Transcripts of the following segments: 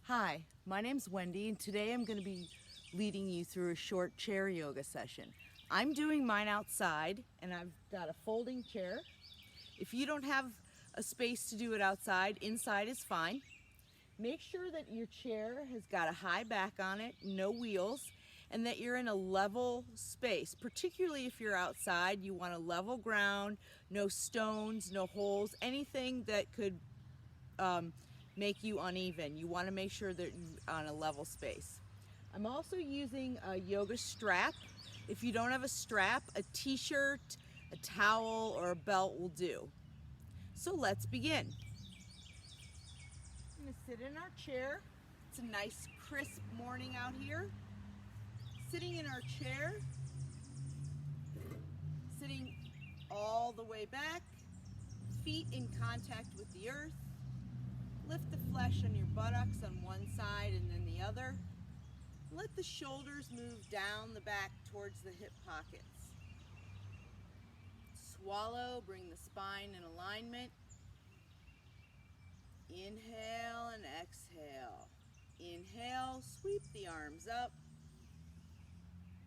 Hi, my name's Wendy, and today I'm going to be leading you through a short chair yoga session. I'm doing mine outside, and I've got a folding chair. If you don't have a space to do it outside, inside is fine. Make sure that your chair has got a high back on it, no wheels, and that you're in a level space. Particularly if you're outside, you want a level ground, no stones, no holes, anything that could make you uneven. You want to make sure that you're on a level space. I'm also using a yoga strap. If you don't have a strap, a t-shirt, a towel, or a belt will do. So let's begin. I'm going to sit in our chair. It's a nice crisp morning out here. Sitting in our chair, sitting all the way back, feet in contact with the earth. Lift the flesh on your buttocks on one side and then the other. Let the shoulders move down the back towards the hip pockets. Swallow, bring the spine in alignment. Inhale and exhale. Inhale, sweep the arms up.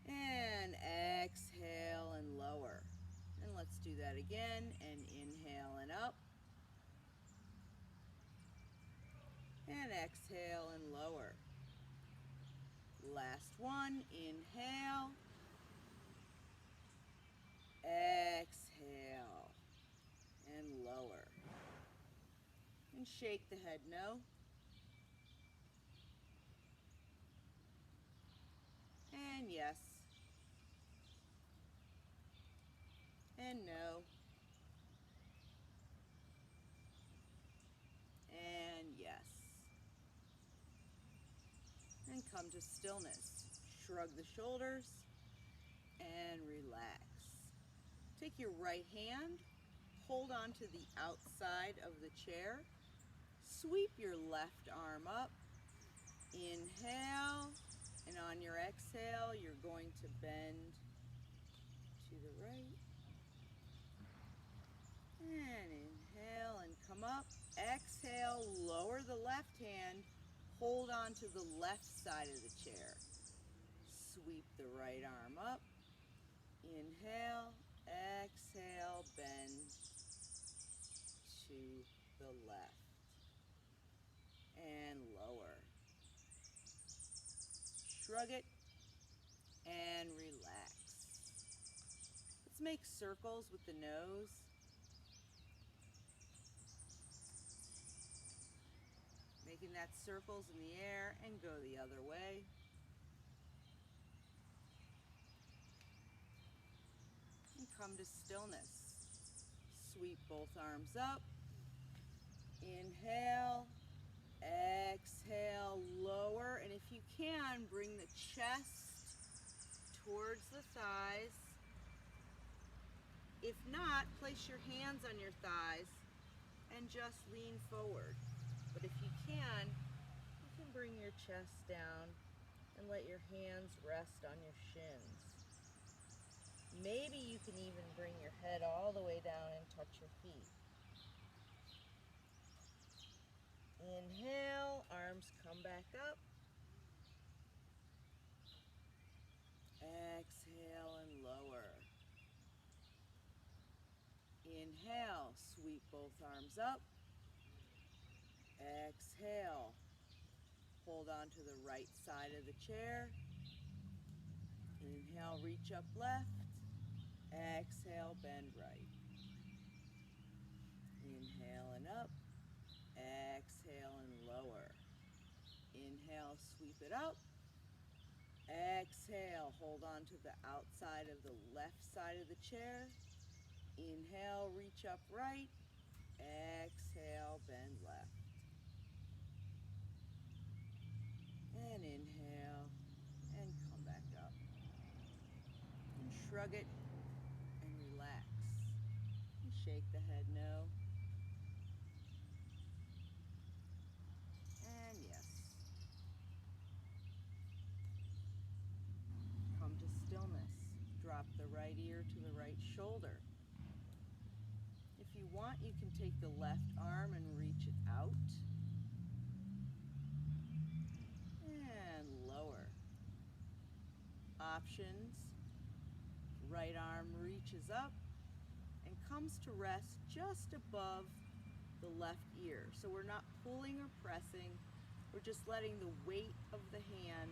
And exhale and lower. And let's do that again. And inhale and up. And exhale and lower. Last one. Inhale. Exhale. And lower. And shake the head no. And yes. And no. And yes. And come to stillness. Shrug the shoulders and relax. Take your right hand, hold on to the outside of the chair. Sweep your left arm up. Inhale, and on your exhale, you're going to bend to the right. And inhale and come up. Exhale, lower the left hand. Hold on to the left side of the chair. Sweep the right arm up. Inhale, exhale, bend to the left. And lower. Shrug it and relax. Let's make circles with the nose. Making that circles in the air and go the other way. And come to stillness. Sweep both arms up. Inhale, exhale, lower. And if you can, bring the chest towards the thighs. If not, place your hands on your thighs and just lean forward. But if you can bring your chest down and let your hands rest on your shins. Maybe you can even bring your head all the way down and touch your feet. Inhale, arms come back up. Exhale and lower. Inhale, sweep both arms up. Exhale, hold on to the right side of the chair. Inhale, reach up left. Exhale, bend right. Inhale and up. Exhale and lower. Inhale, sweep it up. Exhale, hold on to the outside of the left side of the chair. Inhale, reach up right. Exhale, bend left. And inhale, and come back up. And shrug it, and relax. And shake the head no. And yes. Come to stillness. Drop the right ear to the right shoulder. If you want, you can take the left arm and reach it out. options. Right arm reaches up and comes to rest just above the left ear. So we're not pulling or pressing, we're just letting the weight of the hand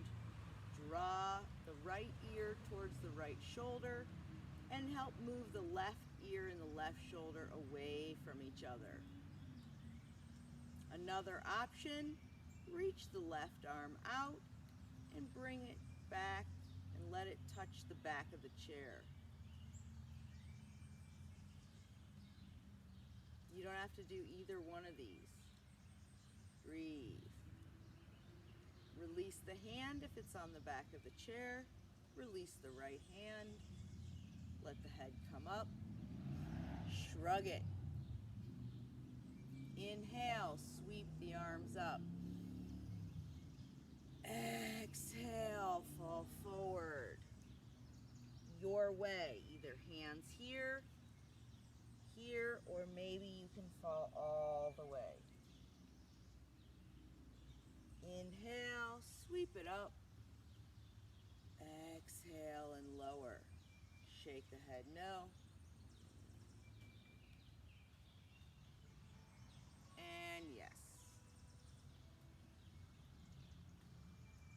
draw the right ear towards the right shoulder and help move the left ear and the left shoulder away from each other. Another option, reach the left arm out and bring it back and let it touch the back of the chair. You don't have to do either one of these. Breathe. Release the hand if it's on the back of the chair. Release the right hand. Let the head come up. Shrug it. Inhale, sweep the arms up. Exhale, fall forward. Your way, either hands here, here, or maybe you can fall all the way. Inhale, sweep it up. Exhale and lower. Shake the head no. And yes.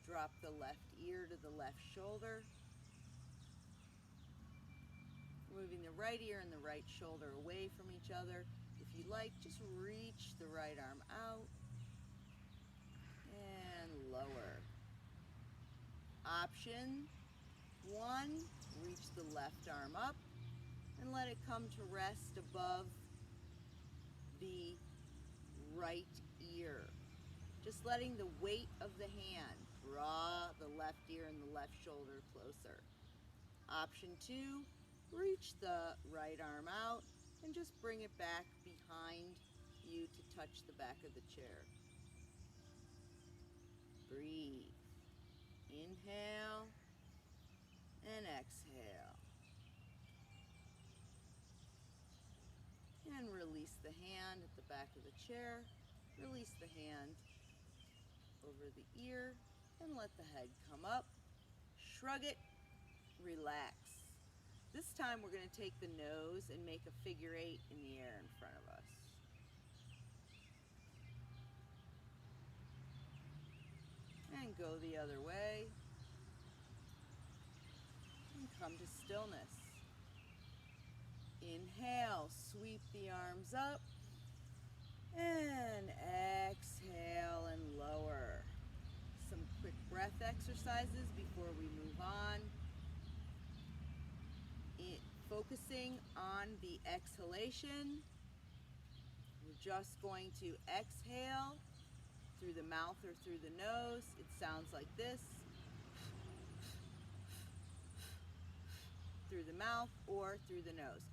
Drop the left ear to the left shoulder. Moving the right ear and the right shoulder away from each other. If you like, just reach the right arm out and lower. Option 1, reach the left arm up and let it come to rest above the right ear. Just letting the weight of the hand draw the left ear and the left shoulder closer. Option 2, reach the right arm out and just bring it back behind you to touch the back of the chair. Breathe. Inhale and exhale. And release the hand at the back of the chair. Release the hand over the ear and let the head come up. Shrug it, relax. This time we're going to take the nose and make a figure 8 in the air in front of us. And go the other way. And come to stillness. Inhale, sweep the arms up. And exhale and lower. Some quick breath exercises before we move on. Focusing on the exhalation, we're just going to exhale through the mouth or through the nose. It sounds like this. Through the mouth or through the nose.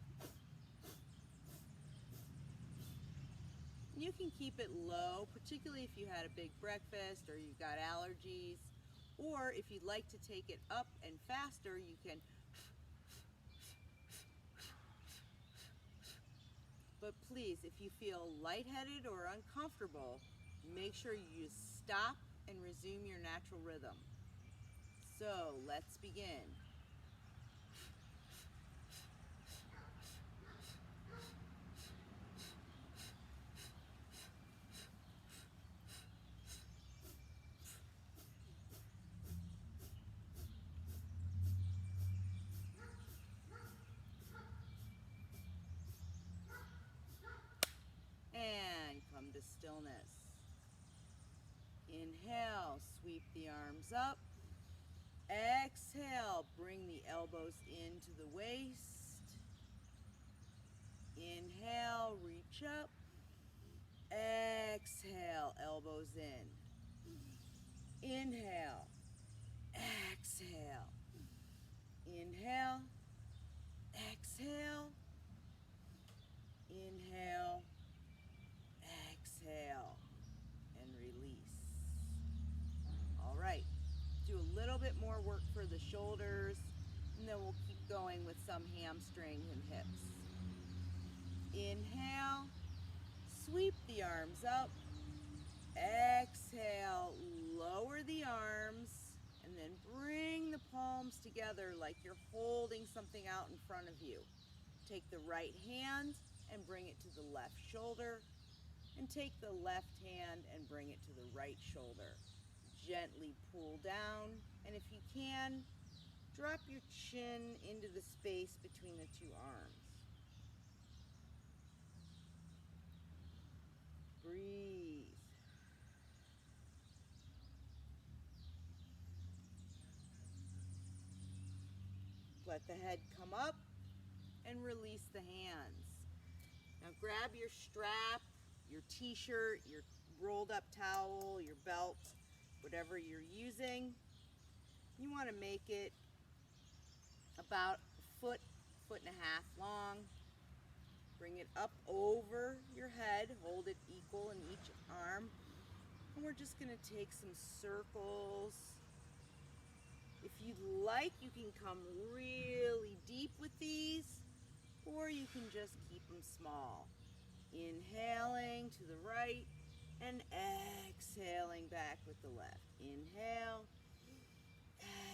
You can keep it low, particularly if you had a big breakfast or you've got allergies, or if you'd like to take it up and faster, you can. But please, if you feel lightheaded or uncomfortable, make sure you just stop and resume your natural rhythm. So let's begin. And come to stillness. Inhale, sweep the arms up. Exhale, bring the elbows into the waist. Inhale, reach up. Exhale, elbows in. Inhale, exhale. Inhale, exhale. Inhale, exhale, and release. All right, do a little bit more work for the shoulders, and then we'll keep going with some hamstrings and hips. Inhale, sweep the arms up. Exhale, lower the arms, and then bring the palms palms together like you're holding something out in front of you. Take the right hand and bring it to the left shoulder, and take the left hand and bring it to the right shoulder. Gently pull down, and if you can, drop your chin into the space between the two arms. Breathe. Let the head come up and release the hands. Now grab your strap, your t-shirt, your rolled up towel, your belt, whatever you're using. You want to make it about a foot, foot and a half long. Bring it up over your head, hold it equal in each arm, and we're just going to take some circles. If you'd like, you can come really deep with these, or you can just keep them small. Inhaling to the right and exhaling back with the left. Inhale,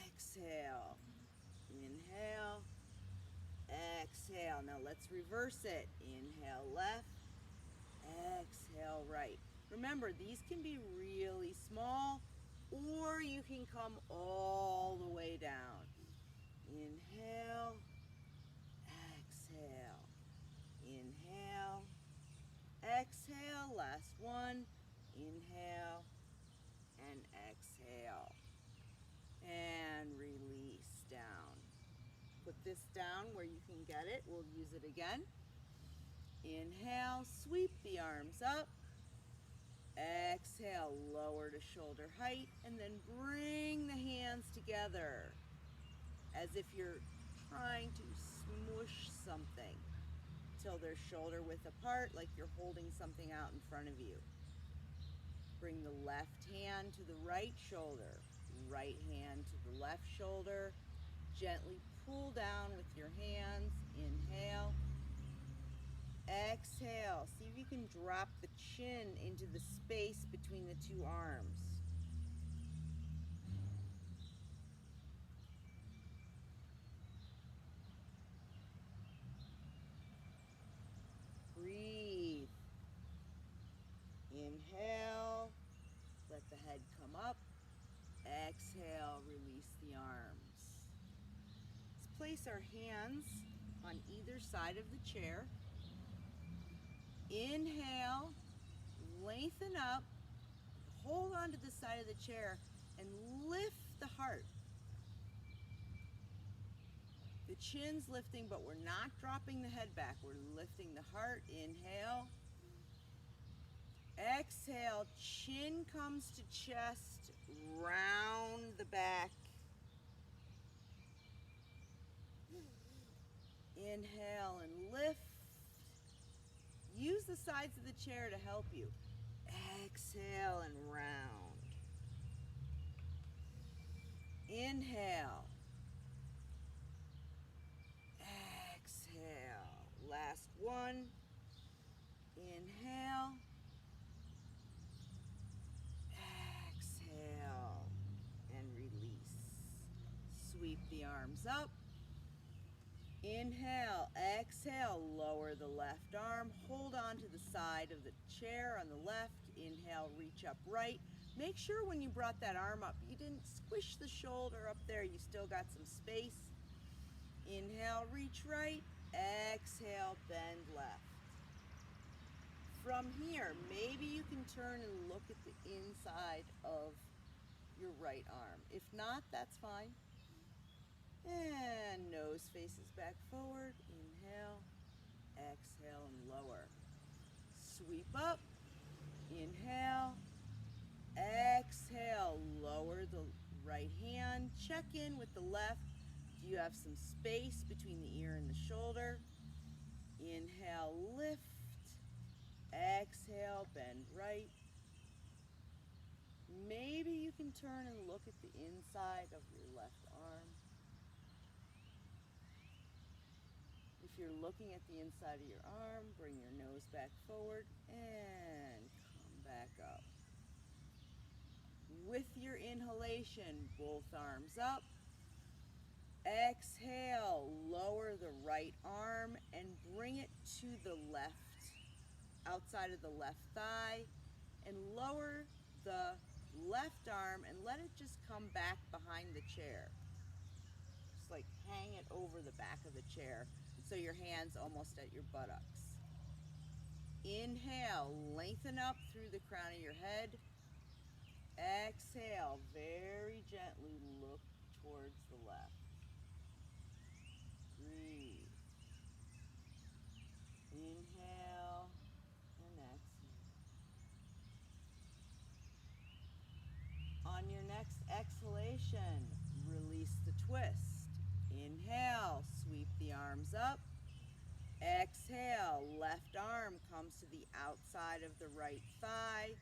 exhale, inhale, exhale. Now let's reverse it. Inhale left, exhale right. Remember, these can be really small, or you can come all the way down. Inhale, exhale, inhale, exhale. Last one. Inhale and exhale. And release down. Put this down where you can get it. We'll use it again. Inhale, sweep the arms up. Exhale, lower to shoulder height, and then bring the hands together as if you're trying to smush something till they're shoulder width apart, like you're holding something out in front of you. Bring the left hand to the right shoulder, right hand to the left shoulder. Gently pull down with your hands. Inhale. Exhale. See if you can drop the chin into the space between the two arms. Breathe. Inhale. Let the head come up. Exhale, release the arms. Let's place our hands on either side of the chair. Inhale, lengthen up, hold on to the side of the chair, and lift the heart. The chin's lifting, but we're not dropping the head back. We're lifting the heart. Inhale. Exhale, chin comes to chest, round the back. Inhale and lift. Use the sides of the chair to help you. Exhale and round. Inhale. Exhale. Last one. Inhale. Exhale. And release. Sweep the arms up. Inhale, exhale, lower the left arm, hold on to the side of the chair on the left. Inhale, reach up right. Make sure when you brought that arm up, you didn't squish the shoulder up there. You still got some space. Inhale, reach right. Exhale, bend left. From here, maybe you can turn and look at the inside of your right arm. If not, that's fine. And nose faces back forward. Inhale, exhale, and lower. Sweep up. Inhale, exhale. Lower the right hand. Check in with the left. Do you have some space between the ear and the shoulder? Inhale, lift. Exhale, bend right. Maybe you can turn and look at the inside of your left arm. If you're looking at the inside of your arm, bring your nose back forward and come back up. With your inhalation, both arms up. Exhale, lower the right arm and bring it to the left, outside of the left thigh, and lower the left arm and let it just come back behind the chair. Just like hang it over the back of the chair so your hand's almost at your buttocks. Inhale, lengthen up through the crown of your head. Exhale, very gently look towards the left. Breathe. Inhale and exhale. On your next exhalation, release the twist. Inhale, sweep the arms up. Exhale, left arm comes to the outside of the right thigh.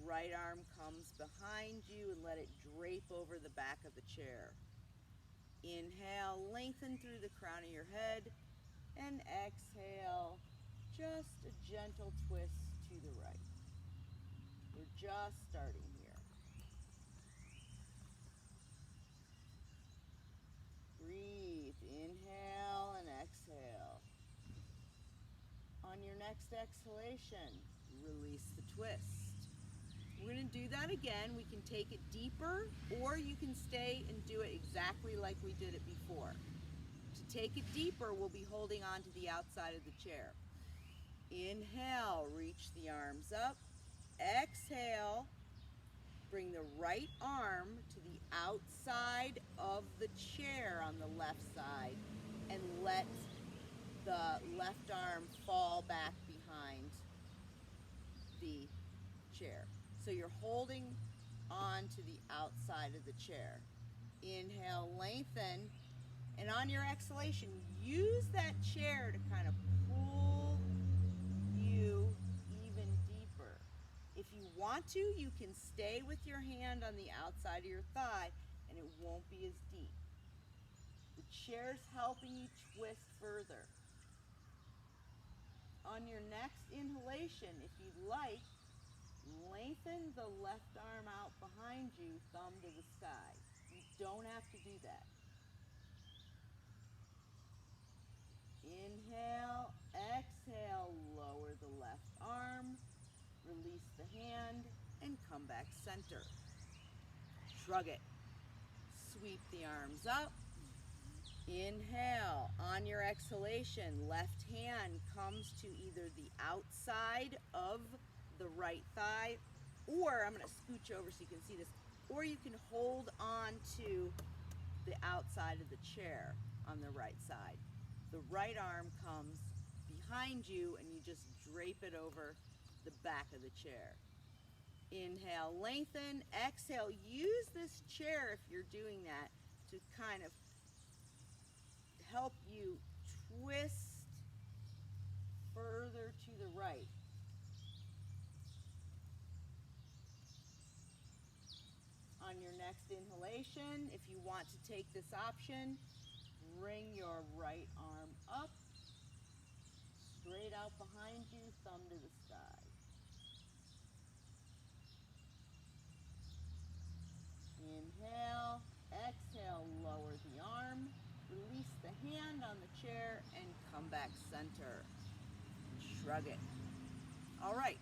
Right arm comes behind you and let it drape over the back of the chair. Inhale, lengthen through the crown of your head, and exhale, just a gentle twist to the right. We're just starting here. Breathe, inhale and exhale. On your next exhalation, release the twist. We're going to do that again. We can take it deeper, or you can stay and do it exactly like we did it before. To take it deeper, we'll be holding on to the outside of the chair. Inhale, reach the arms up. Exhale, bring the right arm to the outside of the chair on the left side and let the left arm fall back behind the chair. So you're holding on to the outside of the chair. Inhale, lengthen, and on your exhalation, use that chair to kind of pull you even deeper. If you want to, you can stay with your hand on the outside of your thigh and it won't be as deep. The chair's helping you twist further. On your next inhalation, if you'd like, lengthen the left arm out behind you, thumb to the sky. You don't have to do that. Inhale, exhale, lower the left arm, release the hand, and come back center. Shrug it. Sweep the arms up. Inhale. On your exhalation, left hand comes to either the outside of the right thigh, or I'm going to scooch over so you can see this, or you can hold on to the outside of the chair on the right side. The right arm comes behind you and you just drape it over the back of the chair. Inhale, lengthen. Exhale, use this chair if you're doing that to kind of help you twist further to the right. On your next inhalation, if you want to take this option, bring your right arm up, straight out behind you, thumb to the sky. Inhale, exhale, lower the arm, release the hand on the chair, and come back center. Shrug it. All right,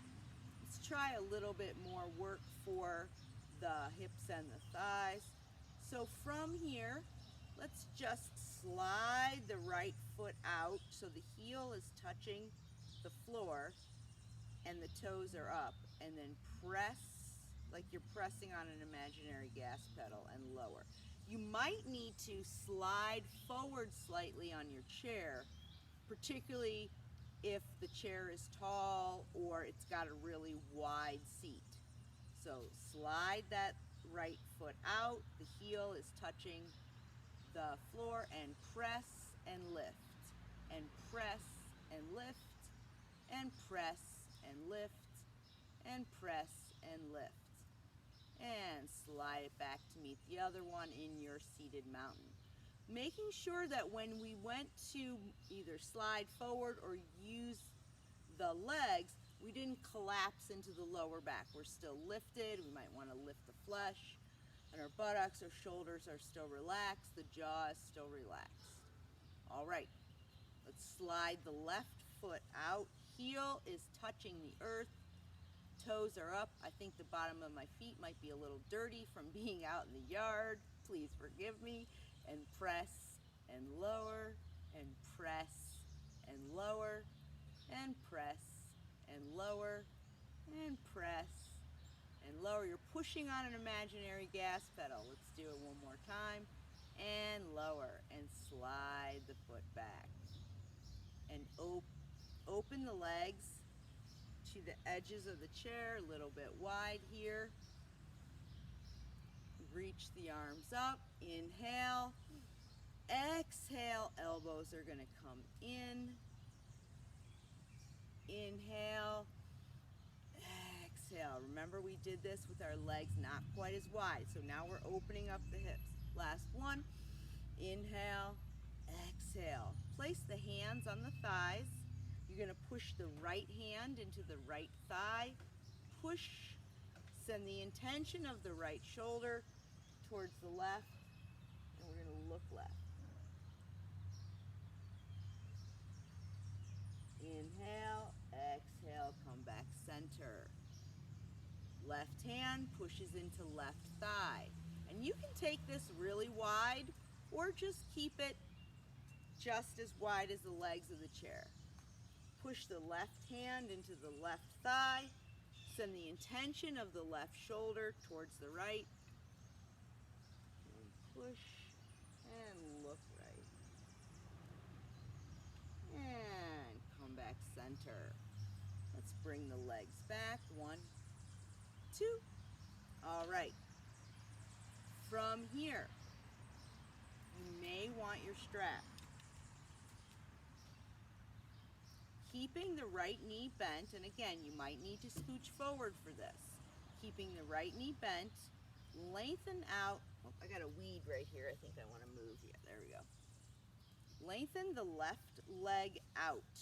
let's try a little bit more work for the hips and the thighs. So from here, let's just slide the right foot out so the heel is touching the floor and the toes are up, and then press like you're pressing on an imaginary gas pedal and lower. You might need to slide forward slightly on your chair, particularly if the chair is tall or it's got a really wide seat. So slide that right foot out, the heel is touching the floor, and press and lift, and press and lift, and press and lift, and press and lift. And slide it back to meet the other one in your seated mountain. Making sure that when we went to either slide forward or use the legs, we didn't collapse into the lower back. We're still lifted. We might want to lift the flesh. And our buttocks, our shoulders are still relaxed, the jaw is still relaxed. All right, let's slide the left foot out. Heel is touching the earth, toes are up. I think the bottom of my feet might be a little dirty from being out in the yard. Please forgive me. And press and lower and press and lower and press and lower and press and lower. You're pushing on an imaginary gas pedal. Let's do it one more time. And lower and slide the foot back. And open the legs to the edges of the chair, a little bit wide here. Reach the arms up. Inhale. Exhale. Elbows are going to come in. Inhale. Exhale. Remember, we did this with our legs not quite as wide, so now we're opening up the hips. Last one. Inhale. Exhale. Place the hands on the thighs. You're going to push the right hand into the right thigh. Push. Send the intention of the right shoulder towards the left, and we're going to look left. Inhale, exhale, come back center. Left hand pushes into left thigh. And you can take this really wide or just keep it just as wide as the legs of the chair. Push the left hand into the left thigh. Send the intention of the left shoulder towards the right. And push and look right. And come back center. Let's bring the legs back. 1, 2. All right. From here, you may want your strap. Keeping the right knee bent, and again, you might need to scooch forward for this. Keeping the right knee bent, lengthen out. Oh, I got a weed right here. I think I want to move. Yeah, there we go. Lengthen the left leg out.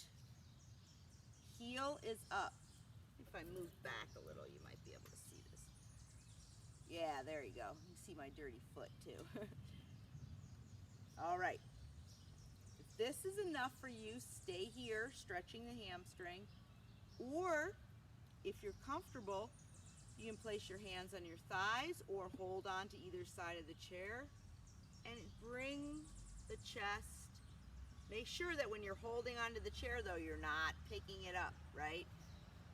Heel is up. If I move back a little, you might be able to see this. Yeah, there you go. You can see my dirty foot too. All right. If this is enough for you, stay here, stretching the hamstring. Or if you're comfortable, you can place your hands on your thighs or hold on to either side of the chair and bring the chest. Make sure that when you're holding onto the chair though, you're not picking it up, right?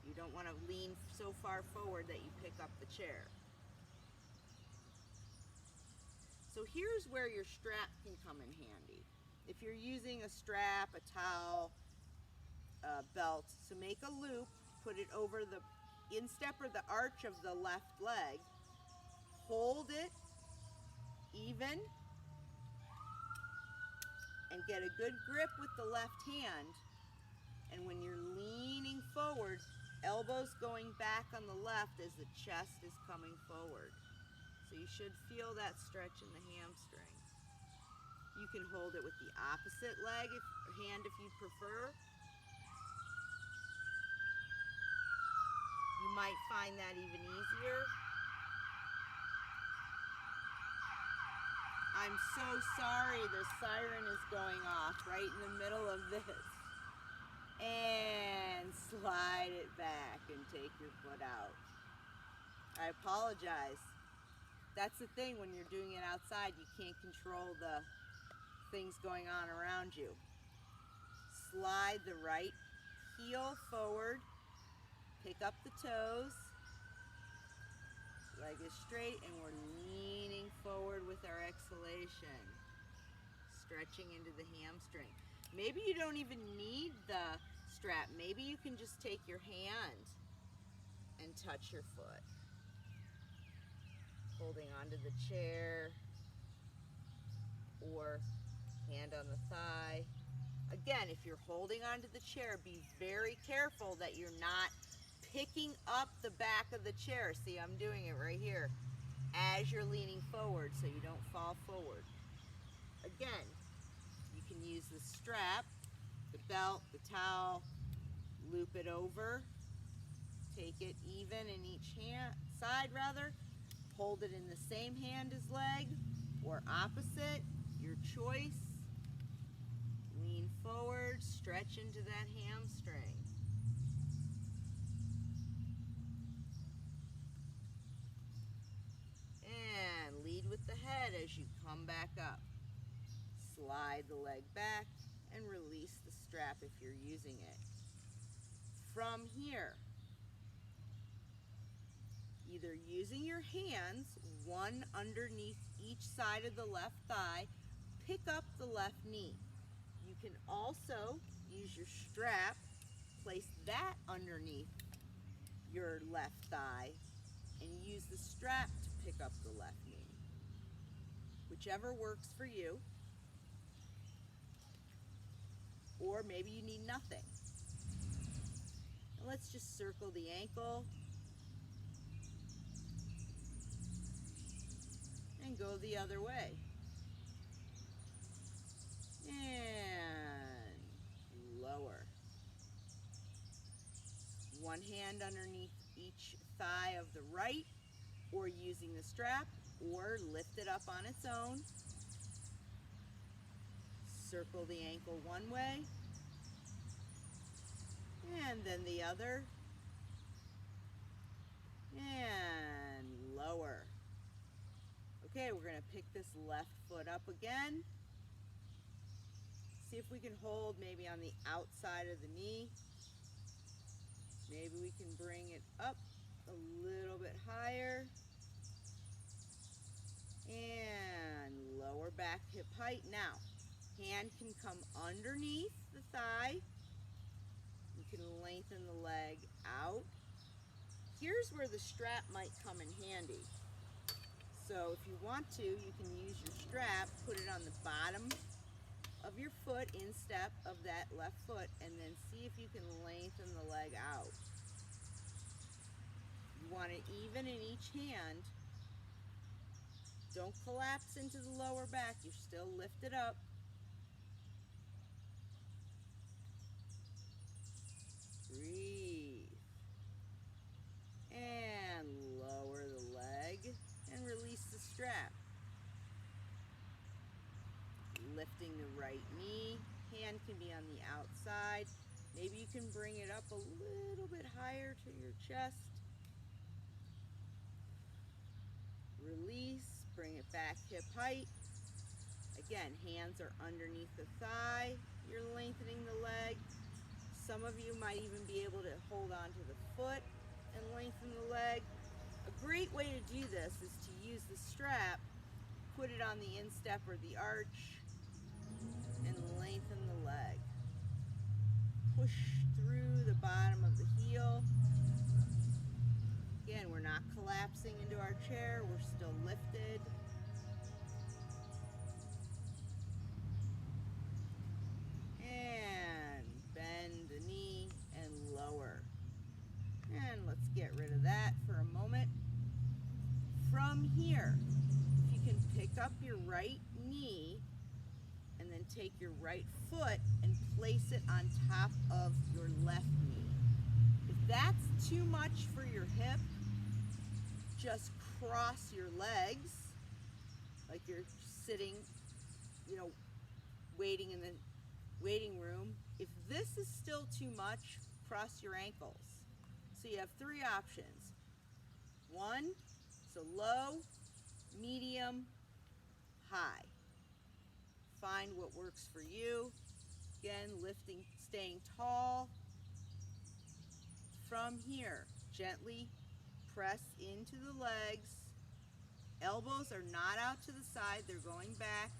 You don't want to lean so far forward that you pick up the chair. So here's where your strap can come in handy. If you're using a strap, a towel, a belt, so make a loop, put it over the instep or the arch of the left leg, hold it even, and get a good grip with the left hand. And when you're leaning forward, elbows going back on the left as the chest is coming forward. So you should feel that stretch in the hamstring. You can hold it with the opposite leg hand if you prefer. You might find that even easier. I'm so sorry, the siren is going off right in the middle of this. And slide it back and take your foot out. I apologize. That's the thing, when you're doing it outside, you can't control the things going on around you. Slide the right heel forward, pick up the toes, leg is straight, and we're leaning forward with our exhalation, stretching into the hamstring. Maybe you don't even need the strap. Maybe you can just take your hand and touch your foot. Holding onto the chair or hand on the thigh. Again, if you're holding onto the chair, be very careful that you're not picking up the back of the chair. See, I'm doing it right here as you're leaning forward so you don't fall forward. Again, you can use the strap, the belt, the towel, loop it over, take it even in each hand, side rather, Hold it in the same hand as leg or opposite, your choice. Lean forward, stretch into that hamstring. And lead with the head as you come back up. Slide the leg back and release the strap if you're using it. From here, either using your hands, one underneath each side of the left thigh, pick up the left knee. You can also use your strap, place that underneath your left thigh, and use the strap to pick up the left knee. Whichever works for you. Or maybe you need nothing. And let's just circle the ankle and go the other way. And lower. One hand underneath each thigh of the right, or using the strap, or lift it up on its own. Circle the ankle one way, and then the other, and lower. Okay, we're going to pick this left foot up again. See if we can hold maybe on the outside of the knee. Maybe we can bring it up a little bit higher. And lower back hip height. Now, hand can come underneath the thigh. You can lengthen the leg out. Here's where the strap might come in handy. So if you want to, you can use your strap, put it on the bottom of your foot, instep of that left foot, and then see if you can lengthen the leg out. You want it even in each hand. Don't collapse into the lower back. You're still lifted up. Breathe. And lower the leg and release the strap. Lifting the right knee. Hand can be on the outside. Maybe you can bring it up a little bit higher to your chest. Release. Bring it back hip height. Again, hands are underneath the thigh. You're lengthening the leg. Some of you might even be able to hold on to the foot and lengthen the leg. A great way to do this is to use the strap, put it on the instep or the arch, and lengthen the leg. Push through the bottom of the heel. Again, we're not collapsing into our chair, we're still lifted. And bend the knee and lower. And let's get rid of that for a moment. From here, if you can pick up your right knee and then take your right foot and place it on top of your left knee. If that's too much for your hip, just cross your legs like you're sitting, waiting in the waiting room. If this is still too much, cross your ankles. So you have three options. One, so low, medium, high. Find what works for you. Again, lifting, staying tall. From here, gently press into the legs. Elbows are not out to the side, they're going back.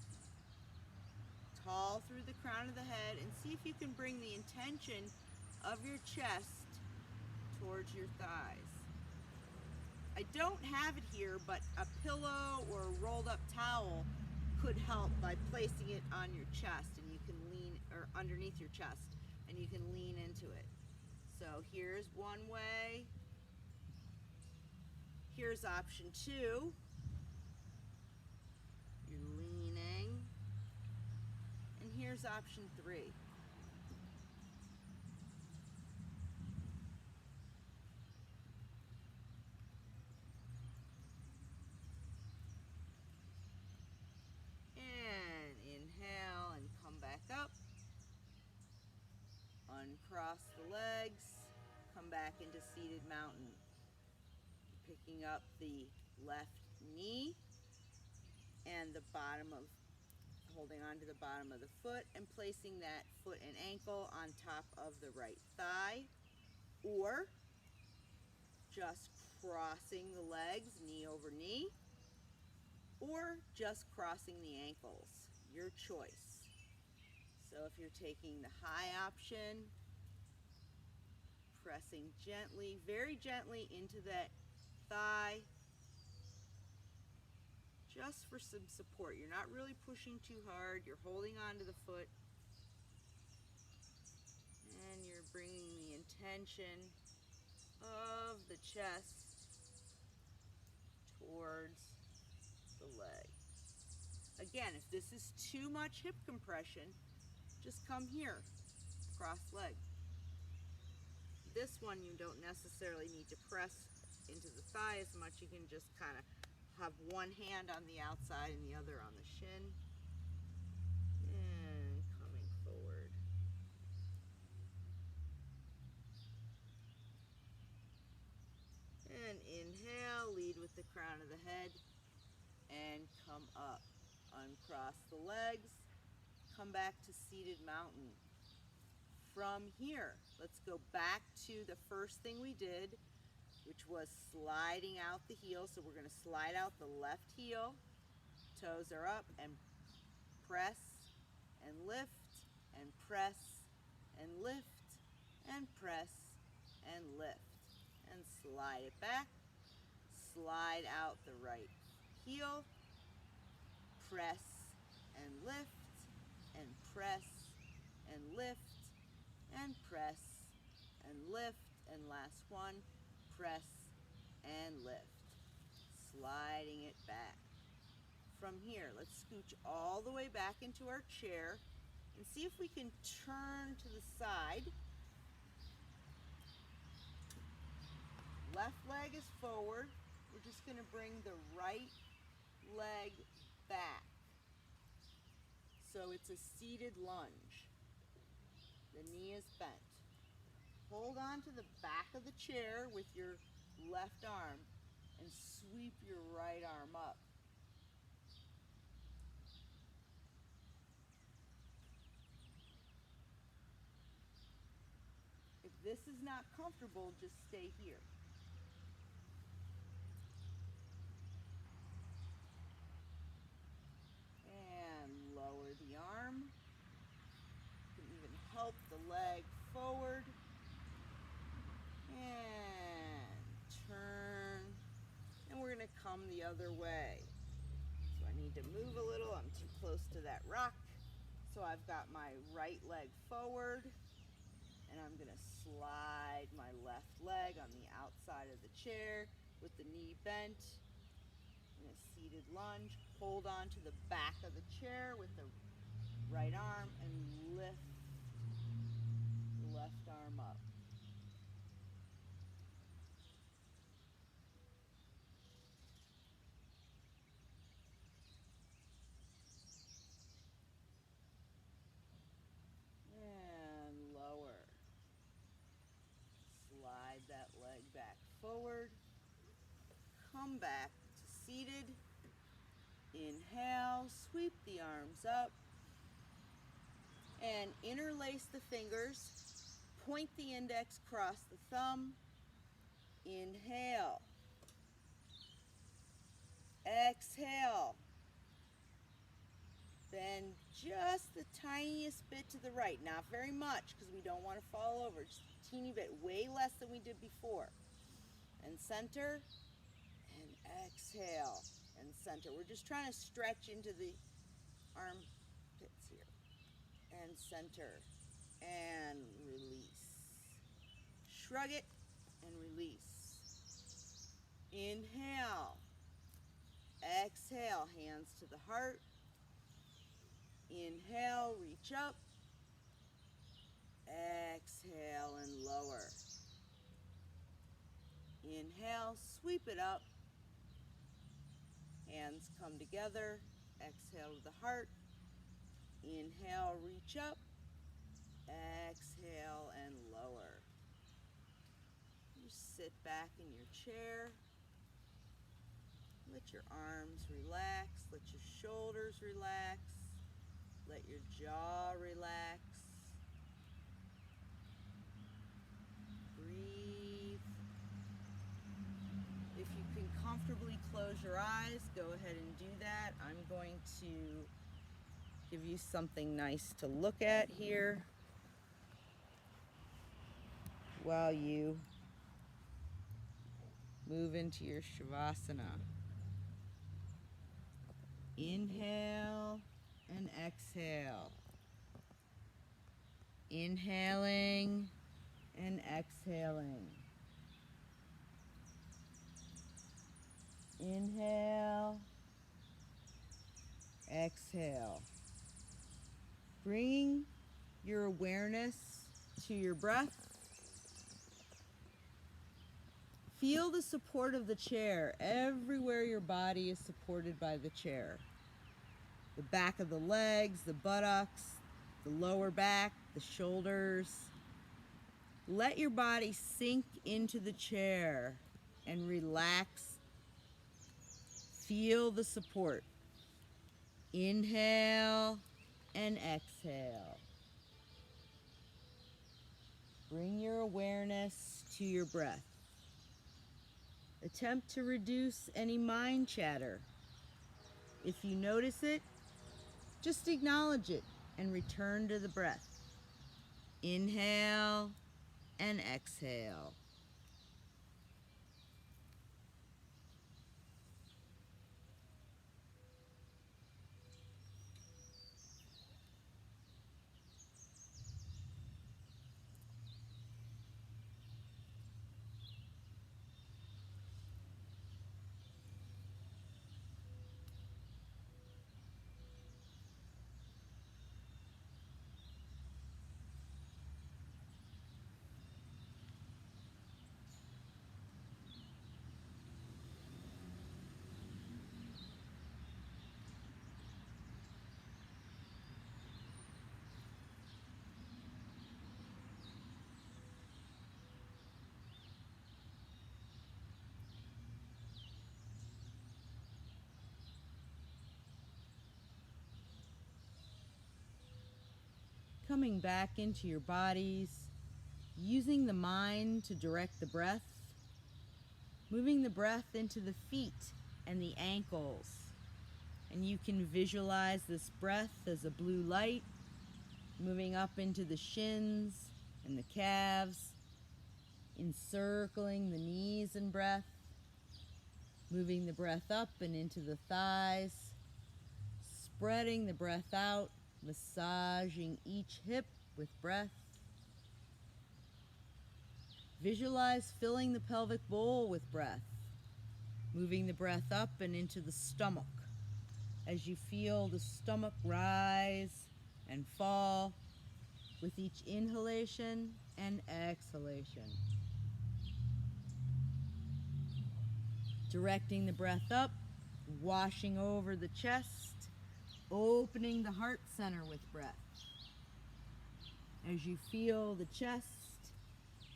Tall through the crown of the head, and see if you can bring the intention of your chest towards your thighs. I don't have it here, but a pillow or a rolled up towel could help by placing it on your chest, and you can lean, or underneath your chest, and you can lean into it. So here's one way. Here's option two. You're leaning. And here's option three. cross the legs, come back into seated mountain. Picking up the left knee and the bottom of, holding on to the bottom of the foot and placing that foot and ankle on top of the right thigh, or just crossing the legs, knee over knee, or just crossing the ankles, your choice. So if you're taking the high option, pressing gently, very gently into that thigh, just for some support. You're not really pushing too hard, you're holding on to the foot, and you're bringing the intention of the chest towards the leg. Again, if this is too much hip compression, just come here, cross leg. This one you don't necessarily need to press into the thigh as much. You can just kind of have one hand on the outside and the other on the shin. And coming forward. And inhale, lead with the crown of the head, and come up. Uncross the legs, come back to seated mountain. From here, let's go back to the first thing we did, which was sliding out the heel. So we're going to slide out the left heel, toes are up, and press and lift and press and lift and press and lift, and slide it back. Slide out the right heel, press and lift and press and lift and press and lift, and last one, press and lift, sliding it back. From here, let's scooch all the way back into our chair and see if we can turn to the side. Left leg is forward. We're just going to bring the right leg back. So it's a seated lunge. The knee is bent. Hold on to the back of the chair with your left arm and sweep your right arm up. If this is not comfortable, just stay here. And lower the arm. You can even help the leg forward. And turn. And we're going to come the other way. So I need to move a little. I'm too close to that rock. So I've got my right leg forward. And I'm going to slide my left leg on the outside of the chair with the knee bent in a seated lunge. Hold on to the back of the chair with the right arm and lift the left arm up. And lower. Slide that leg back forward. Come back to seated. Inhale, sweep the arms up. And interlace the fingers. Point the index across the thumb. Inhale. Exhale. Bend just the tiniest bit to the right. Not very much because we don't want to fall over. Just a teeny bit, way less than we did before. And center. And exhale. And center. We're just trying to stretch into the armpits here. And center. And release. Shrug it and release. Inhale. Exhale, hands to the heart. Inhale, reach up. Exhale and lower. Inhale, sweep it up. Hands come together. Exhale to the heart. Inhale, reach up. Exhale and lower. You sit back in your chair. Let your arms relax. Let your shoulders relax. Let your jaw relax. Breathe. If you can comfortably close your eyes, go ahead and do that. I'm going to give you something nice to look at here while you move into your Shavasana. Inhale and exhale. Inhaling and exhaling. Inhale, exhale. Bringing your awareness to your breath. Feel the support of the chair everywhere your body is supported by the chair. The back of the legs, the buttocks, the lower back, the shoulders. Let your body sink into the chair and relax. Feel the support. Inhale and exhale. Bring your awareness to your breath. Attempt to reduce any mind chatter. If you notice it, just acknowledge it and return to the breath. Inhale and exhale. Coming back into your bodies, using the mind to direct the breath, moving the breath into the feet and the ankles. And you can visualize this breath as a blue light moving up into the shins and the calves, encircling the knees in breath, moving the breath up and into the thighs, spreading the breath out, massaging each hip with breath. Visualize filling the pelvic bowl with breath, moving the breath up and into the stomach as you feel the stomach rise and fall with each inhalation and exhalation. Directing the breath up, washing over the chest, opening the heart center with breath. As you feel the chest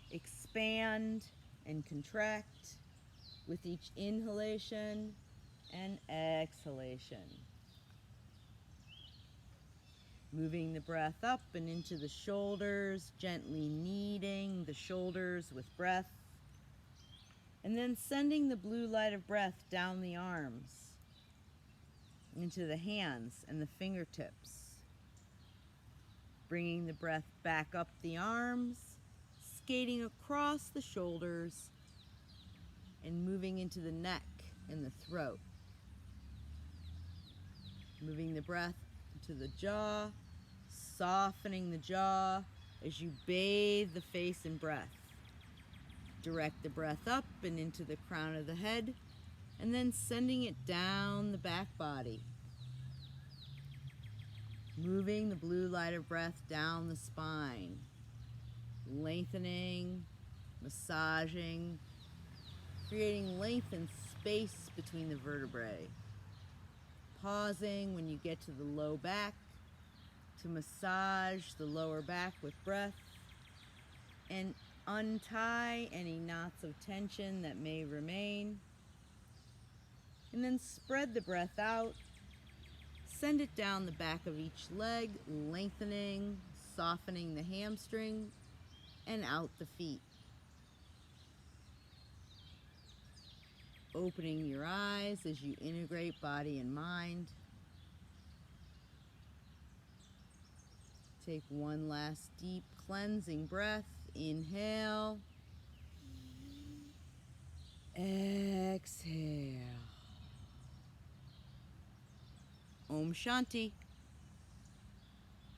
expand and contract with each inhalation and exhalation. Moving the breath up and into the shoulders, gently kneading the shoulders with breath. And then sending the blue light of breath down the arms, into the hands and the fingertips. Bringing the breath back up the arms, skating across the shoulders, and moving into the neck and the throat. Moving the breath into the jaw, softening the jaw as you bathe the face in breath. Direct the breath up and into the crown of the head, and then sending it down the back body. Moving the blue light of breath down the spine, lengthening, massaging, creating length and space between the vertebrae. Pausing when you get to the low back to massage the lower back with breath and untie any knots of tension that may remain. And then spread the breath out. Send it down the back of each leg, lengthening, softening the hamstring, and out the feet. Opening your eyes as you integrate body and mind. Take one last deep cleansing breath. Inhale. Exhale. Om Shanti.